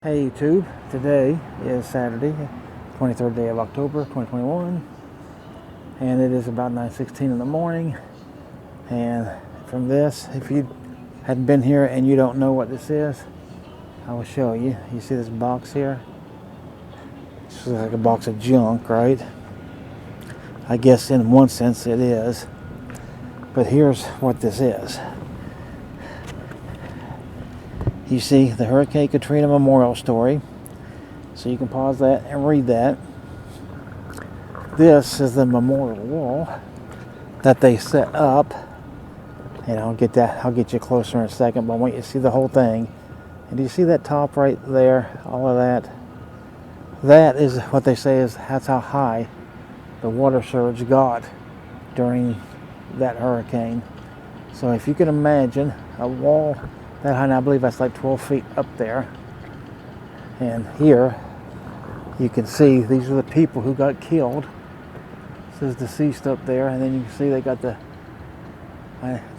Hey YouTube, today is Saturday, 23rd day of October 2021, and it is about 9:16 in the morning. And from this, if you hadn't been here and you don't know what this is, I will show you. You see this box here? It's like a box of junk, right? I guess in one sense it is, but here's what this is. You see the Hurricane Katrina Memorial story, so you can pause that and read that. This is the memorial wall that they set up, and I'll get you closer in a second, but I want you to see the whole thing. And do you see that top right there, all of that? That is what they say that's how high the water surge got during that hurricane. So if you can imagine a wall that high, and I believe that's like 12 feet up there. And here you can see these are the people who got killed. It says deceased up there, and then you can see they got the,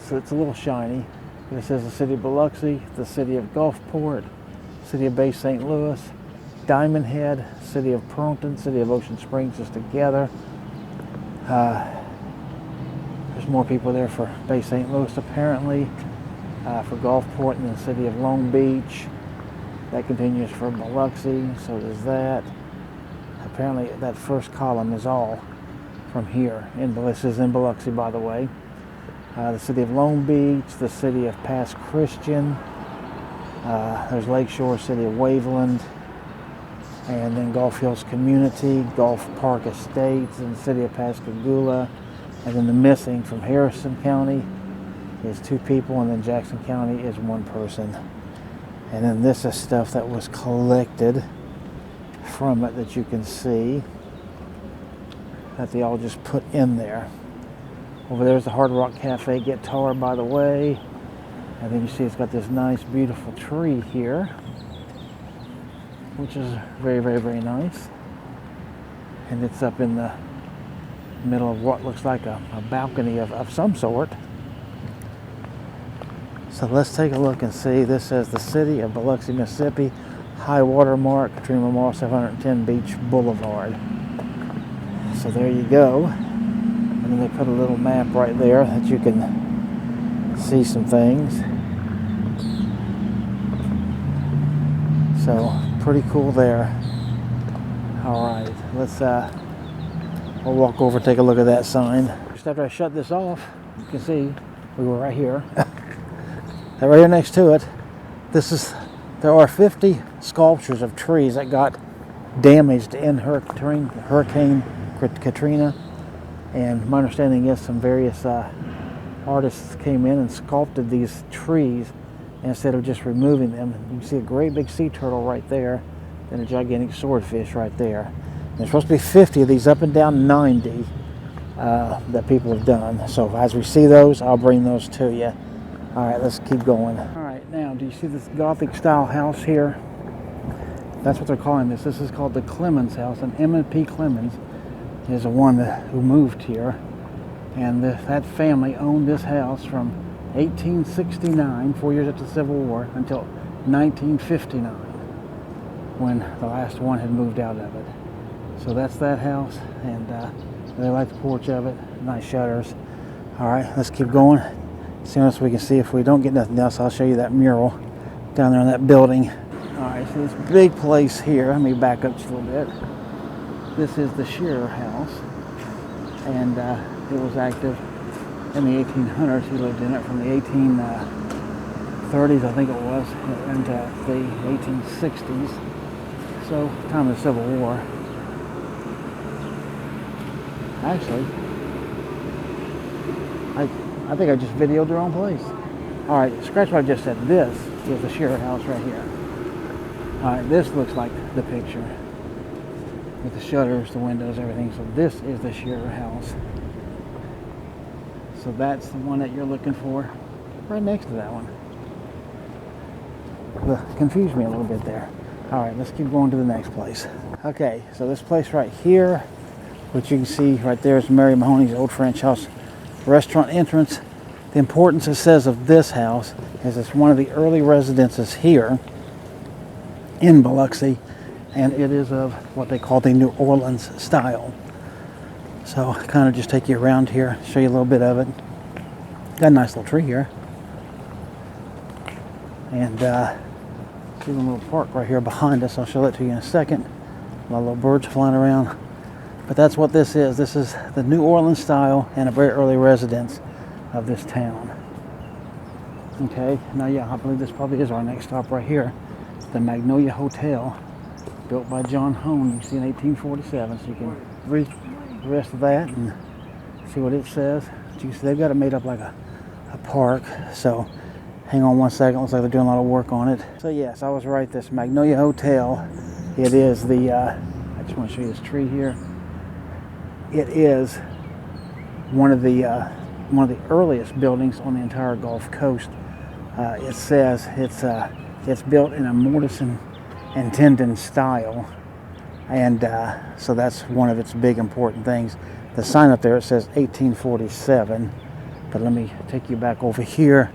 so it's a little shiny. It says the city of Biloxi, the city of Gulfport, city of Bay St. Louis, Diamond Head, city of Pearlton, city of Ocean Springs, just together. There's more people there for Bay St. Louis apparently. For Gulfport, and the city of Long Beach. That continues for Biloxi, so does that. Apparently that first column is all from here. This is in Biloxi, by the way. The city of Long Beach, the city of Pass Christian, there's Lakeshore, city of Waveland, and then Gulf Hills Community, Gulf Park Estates, and the city of Pascagoula, and then the missing from Harrison County is 2 people, and then Jackson County is 1 person. And then this is stuff that was collected from it that you can see that they all just put in there. Over there's the Hard Rock Cafe guitar, by the way. And then you see it's got this nice beautiful tree here, which is very, very, very nice. And it's up in the middle of what looks like a balcony of some sort. So let's take a look and see. This says the city of Biloxi, Mississippi, high water mark, Katrina Memorial, 710 Beach Boulevard. So there you go. And then they put a little map right there that you can see some things. So pretty cool there. All right, let's we'll walk over and take a look at that sign. Just after I shut this off, you can see we were right here. Right here next to it, there are 50 sculptures of trees that got damaged in Hurricane Katrina, and my understanding is some various artists came in and sculpted these trees instead of just removing them. You can see a great big sea turtle right there, and a gigantic swordfish right there. And there's supposed to be 50 of these, up and down 90 that people have done. So as we see those, I'll bring those to you. All right, let's keep going. All right, now, do you see this Gothic style house here? That's what they're calling this. This is called the Clemens house, and Emmett P. Clemens is the one who moved here. And that family owned this house from 1869, 4 years after the Civil War, until 1959, when the last one had moved out of it. So that's that house, and they like the porch of it. Nice shutters. All right, let's keep going. Soon as we can see, if we don't get nothing else, I'll show you that mural down there in that building. All right, so this big place here, let me back up just a little bit. This is the Shearer house, and it was active in the 1800s. He lived in it from the 1830s, I think it was, into the 1860s. So, time of the Civil War. Actually, I think I just videoed the wrong place. All right, scratch what I just said. This is the Shearer house right here. All right, this looks like the picture with the shutters, the windows, everything. So this is the Shearer house. So that's the one that you're looking for, right next to that one. Confused me a little bit there. All right, let's keep going to the next place. Okay, so this place right here, which you can see right there, is Mary Mahoney's old French house restaurant entrance. The importance, it says, of this house is it's one of the early residences here, in Biloxi, and it is of what they call the New Orleans style. So I kind of just take you around here, show you a little bit of it. Got a nice little tree here. And see the little park right here behind us. I'll show that to you in a second. A lot of little birds flying around. But that's what this is. This is the New Orleans style and a very early residence of this town. Okay, now yeah, I believe this probably is our next stop right here. The Magnolia Hotel, built by John Hone, you see, in 1847. So you can read the rest of that and see what it says. You see they've got it made up like a park. So hang on one second, looks like they're doing a lot of work on it. So yes, I was right, this Magnolia Hotel, it is the, I just want to show you this tree here. It is one of the earliest buildings on the entire Gulf Coast. It says it's built in a mortise and tenon style, and so that's one of its big important things. The sign up there, it says 1847, but let me take you back over here,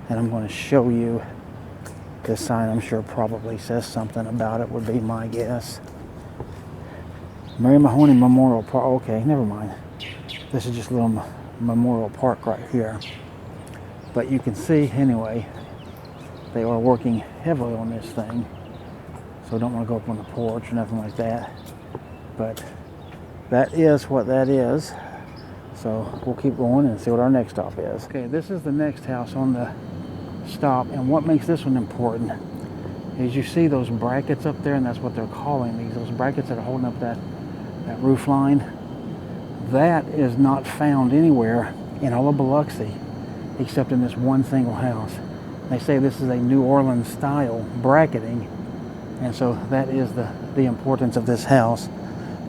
and I'm going to show you this sign. I'm sure probably says something about it, would be my guess. Mary Mahoney Memorial Park. Okay, never mind. This is just a little memorial park right here. But you can see, anyway, they are working heavily on this thing. So I don't want to go up on the porch or nothing like that. But that is what that is. So we'll keep going and see what our next stop is. Okay, this is the next house on the stop. And what makes this one important is you see those brackets up there, and that's what they're calling these. Those brackets that are holding up that roof line. That is not found anywhere in all of Biloxi except in this one single house. They say this is a New Orleans style bracketing, and so that is the importance of this house.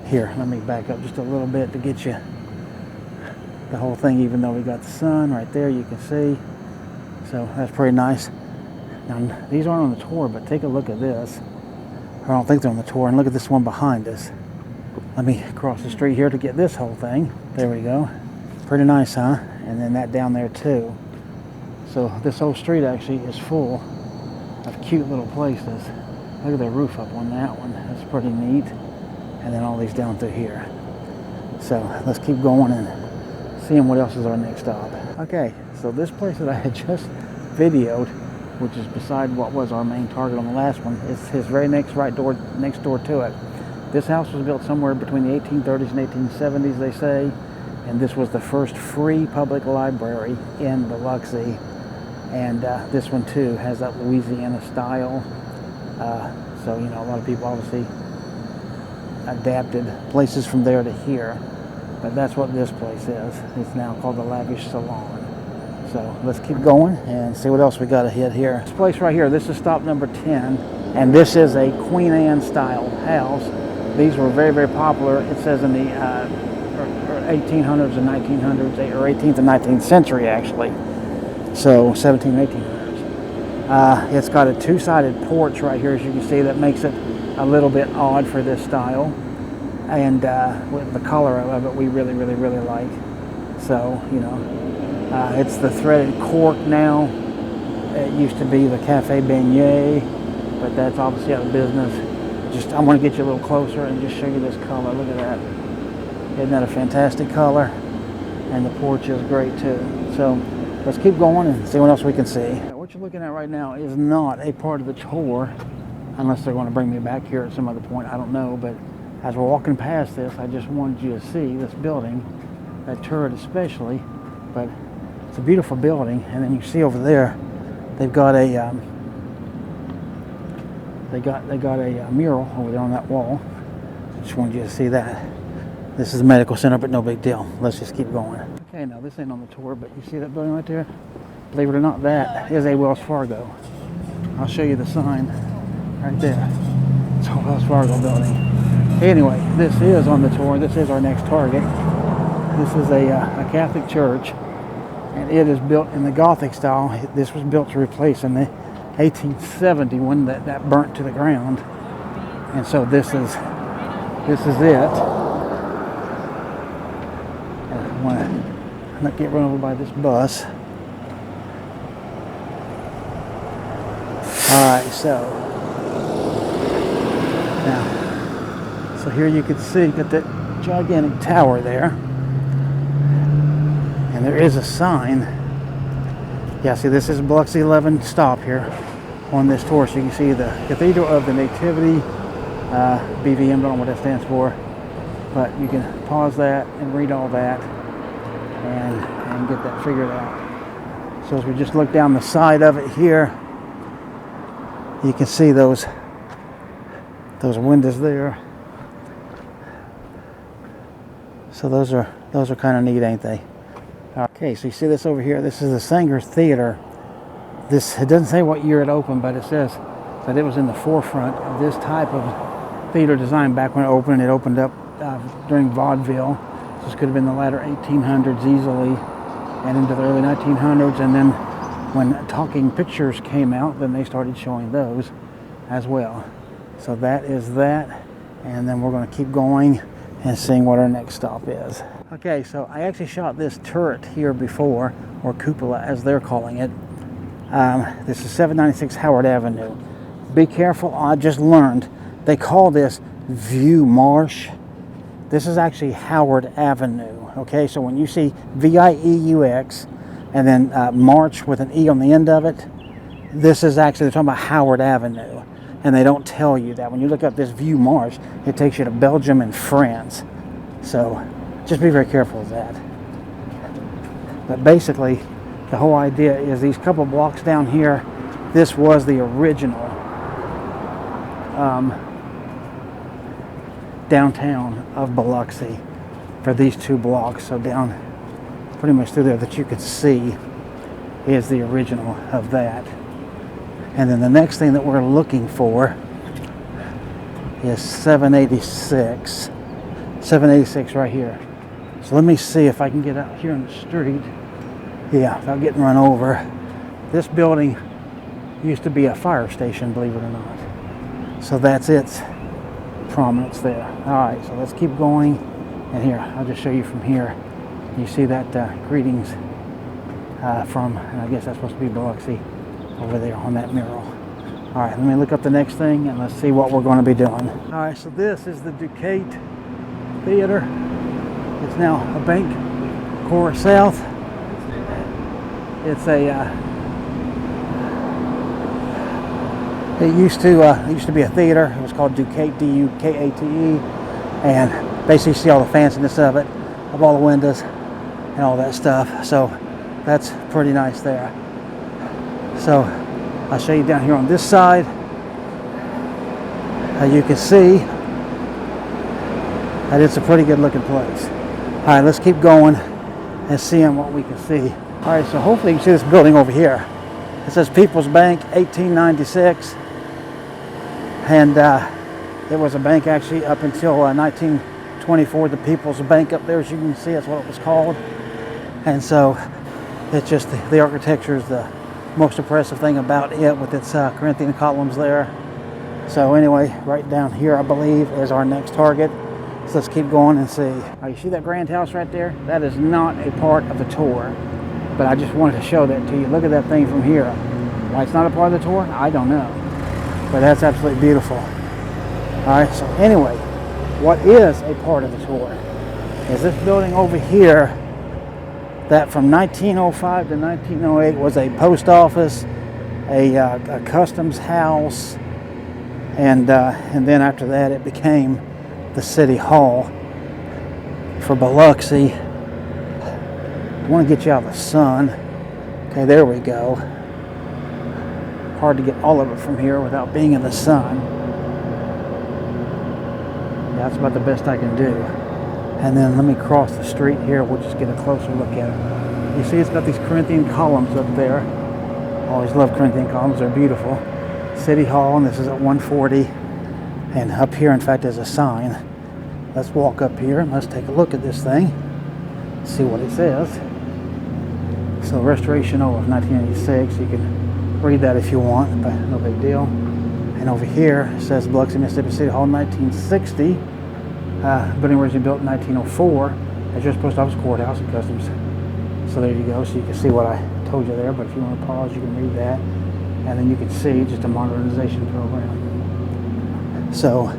Here, let me back up just a little bit to get you the whole thing, even though we got the sun right there, you can see. So that's pretty nice. Now, these aren't on the tour, but take a look at this. I don't think they're on the tour, and look at this one behind us. Let me cross the street here to get this whole thing. There we go. Pretty nice, huh? And then that down there too. So this whole street actually is full of cute little places. Look at the roof up on that one. That's pretty neat. And then all these down through here. So let's keep going and seeing what else is our next stop. Okay, so this place that I had just videoed, which is beside what was our main target on the last one, is his very next door to it. This house was built somewhere between the 1830s and 1870s, they say, and this was the first free public library in Biloxi. And this one too has that Louisiana style. So, you know, a lot of people obviously adapted places from there to here, but that's what this place is. It's now called the Lavish Salon. So let's keep going and see what else we got to hit here. This place right here, this is stop number 10, and this is a Queen Anne style house. These were very, very popular. It says in the 1800s and 1900s, or 18th and 19th century actually. So 17, 1800s. It's got a two-sided porch right here, as you can see, that makes it a little bit odd for this style. And with the color of it, we really, really, really like. So, you know, it's the threaded cork now. It used to be the Cafe Beignets, but that's obviously out of business. Just, I want to get you a little closer and just show you this color. Look at that. Isn't that a fantastic color? And the porch is great too. So let's keep going and see what else we can see. What you're looking at right now is not a part of the tour, unless they're going to bring me back here at some other point. I don't know, but as we're walking past this, I just wanted you to see this building, that turret especially. But it's a beautiful building, and then you see over there, they've got a They got a mural over there on that wall. I just wanted you to see that. This is a medical center, but no big deal. Let's just keep going. Okay, now this ain't on the tour, but you see that building right there? Believe it or not, that is a Wells Fargo. I'll show you the sign right there. It's a Wells Fargo building. Anyway, this is on the tour. This is our next target. This is a Catholic church, and it is built in the Gothic style. This was built to replace in the 1870 when that burnt to the ground, and so this is it. I want to not get run over by this bus. All right, so Now, so here you can see, got that gigantic tower there. And there is a sign. Yeah, see, this is Biloxi 11 stop here on this tour. So you can see the Cathedral of the Nativity, BVM, don't know what that stands for. But you can pause that and read all that and get that figured out. So as we just look down the side of it here, you can see those windows there. So those are kind of neat, ain't they? Okay, so you see this over here. This is the Sanger Theater. It doesn't say what year it opened, but it says that it was in the forefront of this type of theater design back when it opened. It opened up during vaudeville. This could have been the latter 1800s easily and into the early 1900s. And then when talking pictures came out, then they started showing those as well. So that is that. And then we're going to keep going and seeing what our next stop is. Okay, so I actually shot this turret here before, or cupola as they're calling it. This is 796 Howard Avenue. Be careful, I just learned they call this View Marsh. This is actually Howard Avenue. Okay, so when you see V-I-E-U-X and then March with an E on the end of it, this is actually, they're talking about Howard Avenue. And they don't tell you that. When you look up this View Marsh, it takes you to Belgium and France. So just be very careful of that. But basically, the whole idea is these couple blocks down here, this was the original downtown of Biloxi for these two blocks. So down pretty much through there that you could see is the original of that. And then the next thing that we're looking for is 786. 786 right here. So let me see if I can get out here on the street. Yeah, without getting run over. This building used to be a fire station, believe it or not. So that's its prominence there. All right, so let's keep going. And here, I'll just show you from here. You see that greetings from, and I guess that's supposed to be Biloxi over there on that mural. All right, let me look up the next thing and let's see what we're going to be doing. All right, so this is the Duquette Theater. It's now a bank, Cora South. It's it used to be a theater. It was called Duquette, D-U-K-A-T-E, and basically you see all the fanciness of it, of all the windows and all that stuff. So that's pretty nice there. So I'll show you down here on this side. You can see that it's a pretty good looking place. All right, let's keep going and seeing what we can see. All right, so hopefully you can see this building over here. It says People's Bank, 1896. And it was a bank actually up until 1924, the People's Bank up there, as you can see, that's what it was called. And so it's just the architecture is the most impressive thing about it with its Corinthian columns there. So anyway, right down here, I believe, is our next target. So let's keep going and see. You see that grand house right there? That is not a part of the tour, but I just wanted to show that to you. Look at that thing from here. Why it's not a part of the tour, I don't know. But that's absolutely beautiful. All right, so anyway, what is a part of the tour is this building over here that from 1905 to 1908 was a post office, a customs house, and then after that it became the City Hall for Biloxi. I want to get you out of the sun. Okay, there we go. Hard to get all of it from here without being in the sun. Yeah, that's about the best I can do. And then let me cross the street here. We'll just get a closer look at it. You see it's got these Corinthian columns up there. Always love Corinthian columns. They're beautiful. City Hall, and this is at 140. And up here, in fact, is a sign. Let's walk up here and let's take a look at this thing. See what it says. So Restoration of 1986. You can read that if you want, but no big deal. And over here it says Biloxi, Mississippi City Hall, 1960. Building originally built in 1904. As your post office, courthouse, and customs. So there you go. So you can see what I told you there. But if you want to pause, you can read that, and then you can see just a modernization program. So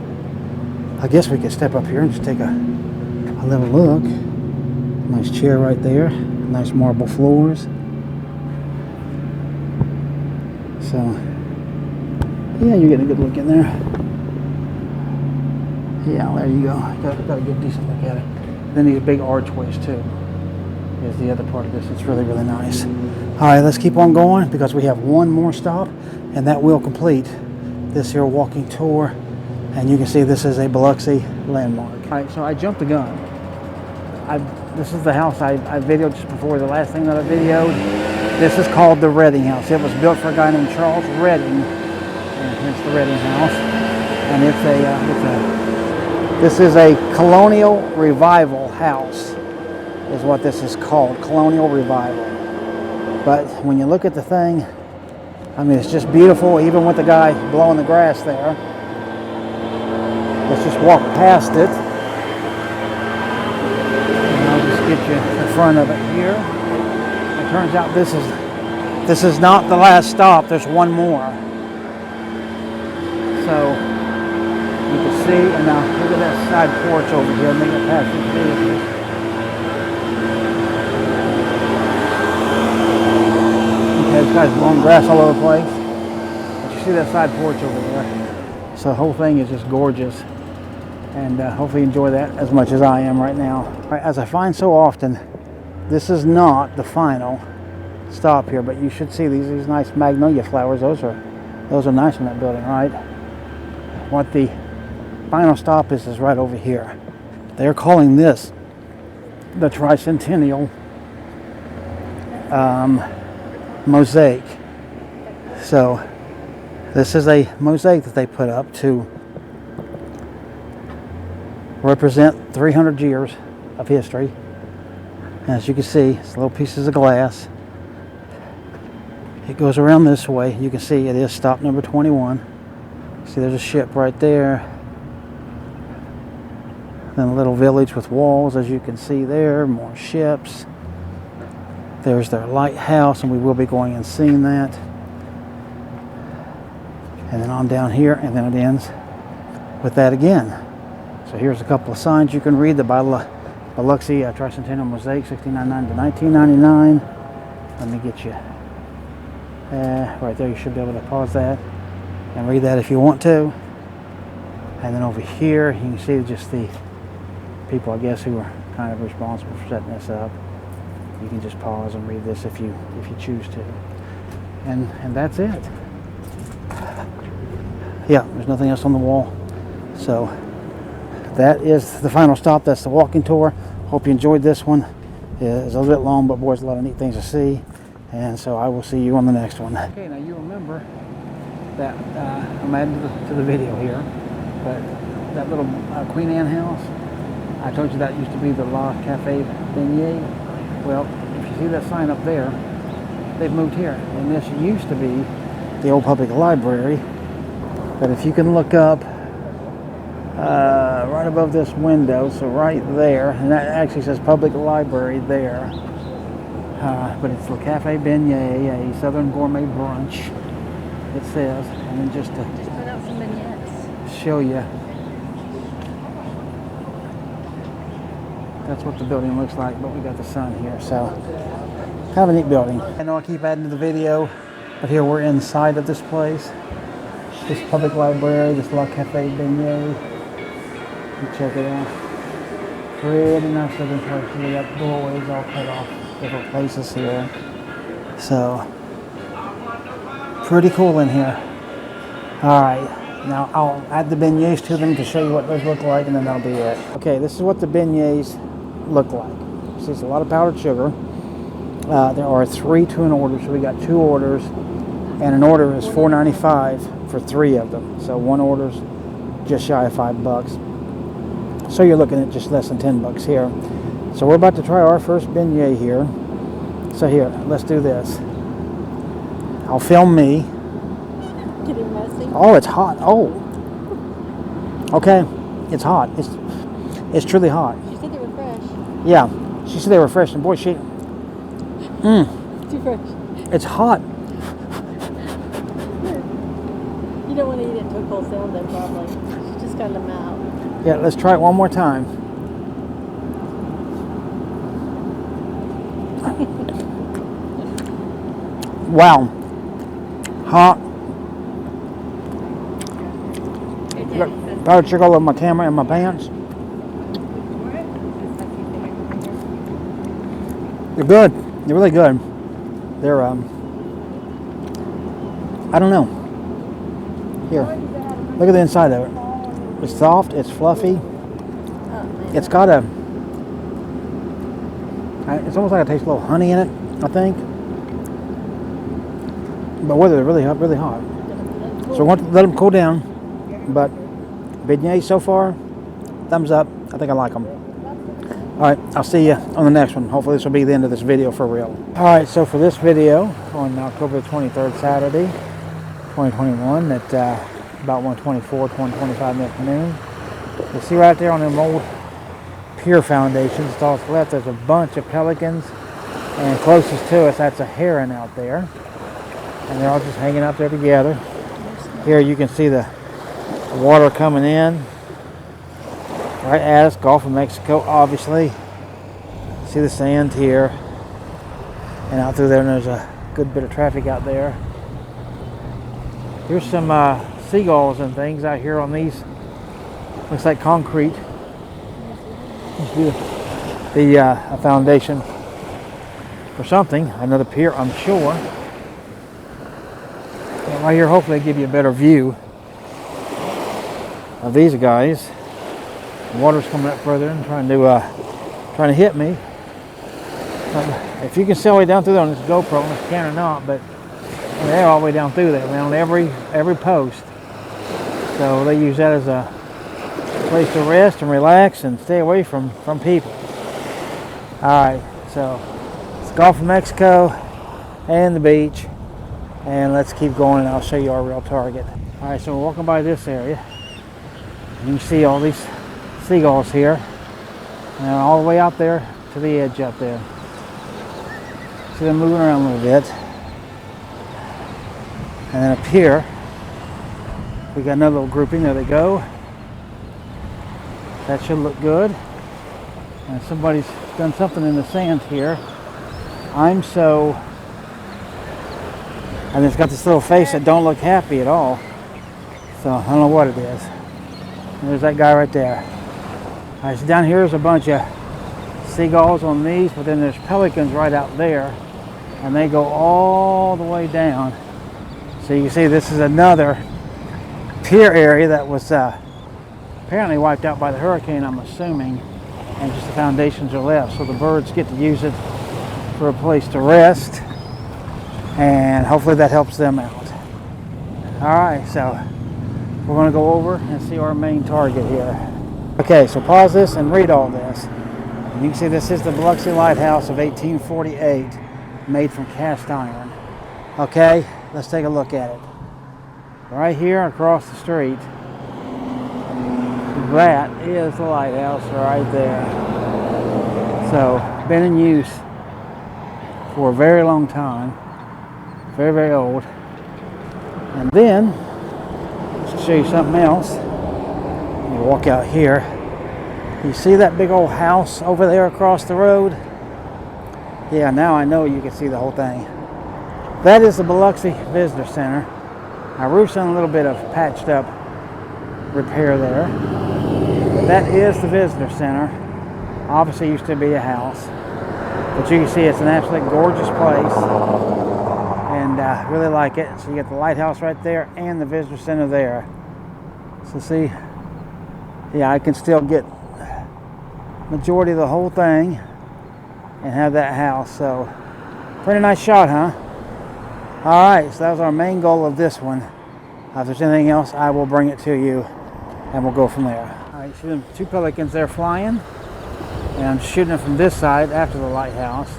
I guess we could step up here and just take a little look. Nice chair right there. Nice marble floors. So, yeah, you're getting a good look in there. Yeah, there you go. Got a good, decent look at it. Then these big archways too is the other part of this. It's really, really nice. All right, let's keep on going because we have one more stop, and that will complete this here walking tour. And you can see this is a Biloxi landmark. All right, so I jumped the gun. This is the house I videoed just before the last thing that I videoed. This is called the Redding House. It was built for a guy named Charles Redding, and here's the Redding House. And this is a colonial revival house, is what this is called, colonial revival. But when you look at the thing, I mean, it's just beautiful, even with the guy blowing the grass there. Let's just walk past it. And I'll just get you in front of it here. It turns out this is not the last stop. There's one more. So you can see, and now look at that side porch over here. Make it past these vehicles. Okay, this guy's blowing grass all over the place. But you see that side porch over there. So the whole thing is just gorgeous. And hopefully you enjoy that as much as I am right now. All right, as I find so often, this is not the final stop here, but you should see these nice magnolia flowers. Those are nice in that building, right? What the final stop is right over here. They're calling this the Tricentennial Mosaic. So this is a mosaic that they put up to represent 300 years of history. And as you can see, it's little pieces of glass. It goes around this way. You can see it is stop number 21. See, there's a ship right there. Then a little village with walls, as you can see there. More ships. There's their lighthouse, and we will be going and seeing that. And then on down here, and then it ends with that again. So here's a couple of signs you can read. The Biloxi Tricentennial Mosaic, 1699 to 1999. Let me get you right there. You should be able to pause that and read that if you want to. And then over here, you can see just the people, I guess, who are kind of responsible for setting this up. You can just pause and read this if you choose to. And that's it. Yeah, there's nothing else on the wall. So that is the final stop. That's the walking tour. Hope you enjoyed this one. It's a little bit long, but boy, there's a lot of neat things to see. And so I will see you on the next one. Okay, now you remember that I'm adding to the video here, but that little Queen Anne house, I told you that used to be the La Cafe Beignets. Well, if you see that sign up there, they've moved here. And this used to be the old public library. But if you can look up right above this window, so right there, and that actually says public library there. But it's Le Cafe Beignet, a southern gourmet brunch, it says. And then just to put out some beignets. Show you, that's what the building looks like, but we got the sun here, so kind of a neat building. I know I keep adding to the video, but here we're inside of this place. This public library, this La Cafe Beignet. You check it out. Pretty nice looking place. We got doorways all cut off different places here. So pretty cool in here. All right, now I'll add the beignets to them to show you what those look like, and then that'll be it. Okay, this is what the beignets look like. See, it's a lot of powdered sugar. There are 3 to an order, so we got 2 orders, and an order is $4.95 for 3 of them. So one order's just shy of $5. So you're looking at just less than $10 here. So we're about to try our first beignet here. So here, let's do this. I'll film me. Getting messy. Oh, it's hot. Oh. Okay, it's hot. It's truly hot. She said they were fresh. Yeah, she said they were fresh, and boy, Too fresh. it's hot. You don't want to eat it to a cold down though, probably. She's just got them out. Yeah, let's try it one more time. Wow. Hot. Powdered sugar all over my camera and my pants. They're good. They're really good. They're, I don't know. Here, look at the inside of it. It's soft, it's fluffy. It's got a, it's almost like it tastes a little honey in it, I think. But whether they're really hot, really hot. So we're going to let them cool down. But beignets so far, thumbs up. I think I like them. All right, I'll see you on the next one. Hopefully this will be the end of this video for real. All right, so for this video on October the 23rd, Saturday, 2021, at about 1:24, 1:25 in the afternoon, you see right there on them old pier foundations, to the left, there's a bunch of pelicans, and closest to us, that's a heron out there, and they're all just hanging out there together. Here you can see the water coming in right at us, Gulf of Mexico, obviously. See the sand here, and out through there, and there's a good bit of traffic out there. Here's some seagulls and things out here on these. Looks like concrete. The a foundation for something, another pier, I'm sure. And right here, hopefully, give you a better view of these guys. The water's coming up further and trying to hit me. If you can see all the way down through there on this GoPro, unless you can or not, but they're all the way down through there, man, on every post. So they use that as a place to rest and relax and stay away from people. All right, so it's Gulf of Mexico and the beach, and let's keep going and I'll show you our real target. All right, so we're walking by this area. You can see all these seagulls here, and all the way out there to the edge up there. See them moving around a little bit. And then up here, we got another little grouping. There they go. That should look good. And somebody's done something in the sand here. And it's got this little face that don't look happy at all. So I don't know what it is. And there's that guy right there. All right, so down here is a bunch of seagulls on these, but then there's pelicans right out there, and they go all the way down. So you can see this is another pier area that was apparently wiped out by the hurricane, I'm assuming, and just the foundations are left. So the birds get to use it for a place to rest, and hopefully that helps them out. All right, so we're going to go over and see our main target here. Okay, so pause this and read all this. And you can see this is the Biloxi Lighthouse of 1848, made from cast iron. Okay, let's take a look at it. Right here across the street, that is the lighthouse right there. So, been in use for a very long time. Very, very old. And then, let's show you something else. You walk out here. You see that big old house over there across the road? Yeah, now I know you can see the whole thing. That is the Biloxi Visitor Center. Our roof's on a little bit of patched up repair there. But that is the Visitor Center. Obviously used to be a house. But you can see it's an absolutely gorgeous place. And really like it. So you get the lighthouse right there and the Visitor Center there. So see, yeah, I can still get majority of the whole thing and have that house. So pretty nice shot, huh? All right, so that was our main goal of this one. If there's anything else, I will bring it to you and we'll go from there. All right, see them two pelicans there flying, and I'm shooting them from this side after the lighthouse,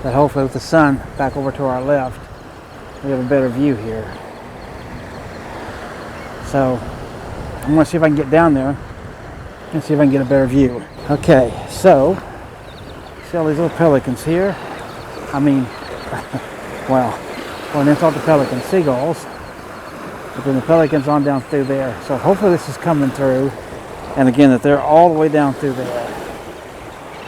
but hopefully with the sun back over to our left, we have a better view here. So I'm gonna see if I can get down there and see if I can get a better view. Okay, so see all these little pelicans here? I mean, well, and then talk to pelicans, seagulls, but then the pelicans on down through there. So hopefully this is coming through. And again, that they're all the way down through there.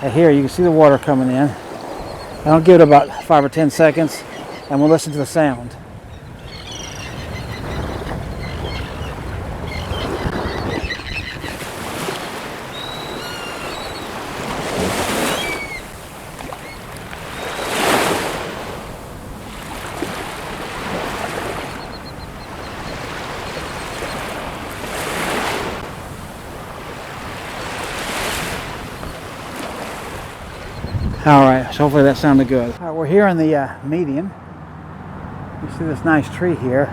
And here you can see the water coming in. And I'll give it about 5 or 10 seconds and we'll listen to the sound. All right, so hopefully that sounded good. All right, we're here in the median. You see this nice tree here.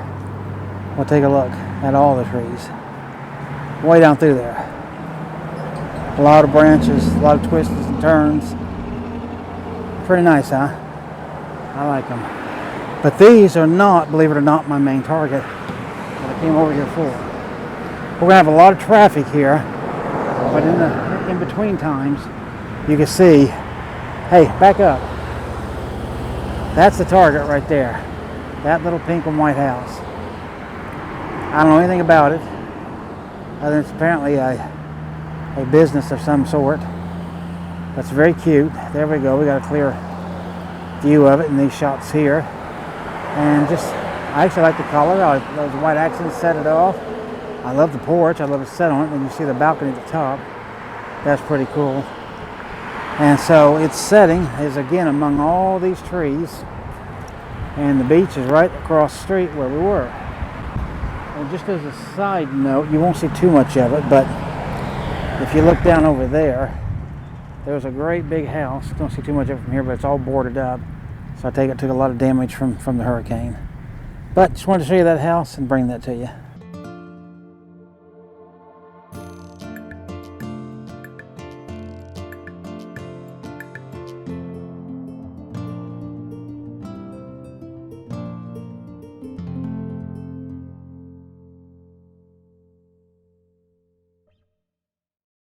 We'll take a look at all the trees. Way down through there. A lot of branches, a lot of twists and turns. Pretty nice, huh? I like them. But these are not, believe it or not, my main target that I came over here for. We're gonna have a lot of traffic here, but in between times, you can see. Hey, back up. That's the target right there. That little pink and white house. I don't know anything about it, other than it's apparently a business of some sort. That's very cute. There we go. We got a clear view of it in these shots here. And just, I actually like the color. Those white accents set it off. I love the porch. I love it set on it. And you see the balcony at the top. That's pretty cool. And so its setting is again among all these trees, and the beach is right across the street where we were. And just as a side note, you won't see too much of it, but if you look down over there, there's a great big house. Don't see too much of it from here, but it's all boarded up. So I take it took a lot of damage from the hurricane. But just wanted to show you that house and bring that to you.